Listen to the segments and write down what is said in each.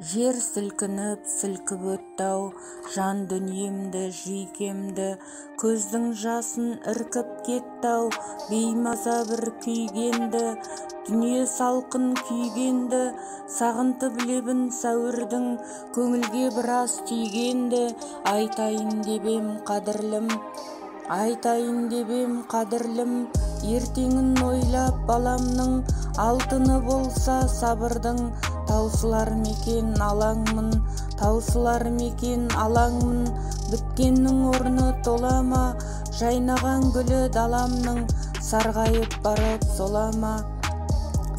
Жер сілкініп, сілкіп өттау, жан дүниемді, жүйкемді, көздің жасын іркіп кеттау, беймаза бір күйгенді, дүние салқын күйгенді, сағынтып лебін сәуірдің, көңілге біраз түйгенді, айтайын дебем қадірлім, айтайын дебем қадірлім, ертеңін ойлап баламның, алтыны болса сабырдың, таусылар мекен алаңмын, таусылар мекен алаңмын, біткеннің орны толама, жайнаған гүлі даламның, сарғайып барып солама,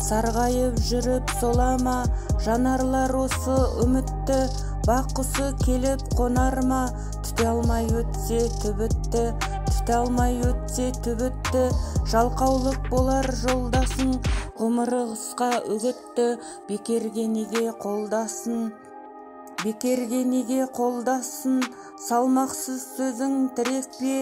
сарғайып жүріп солама, жанарлар осы үмітті, бақ құсы келіп қонарма, түте алмай өтсе түбітті, түте алмай өтсе түбітті, жалқаулық болар жолдасын, ғұмыры қысқа үгітті, бекерге неге қолдасын, бекерге неге қолдасын, салмақсыз сөзің тірек пе,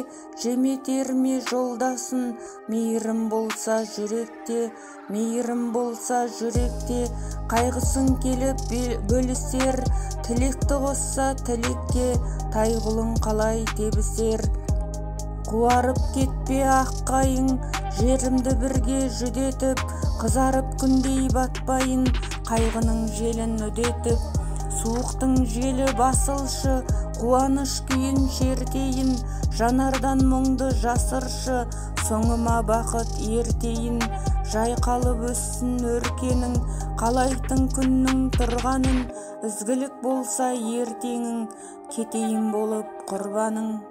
жеметер ме жолдасын, мейірім болса жүректе, мейірім болса жүректе, қайғысын келіп бөлісер, тілекті қосса тілекке, тайғұлың қалай тебісер. Қуарып кетпе аққайың, жерімді бірге жүдетіп, қызарып күндей батпайын, қайғының желін үдетіп, суықтың желі басылшы, қуаныш күйін шертейін, жанардан мұңды жасыршы, соңыма бақыт ертейін, жайқалып өссін өркенің, қалайтын күннің тұрғанын, ізгілік болса ертеңің, кетейін болып құрбаның.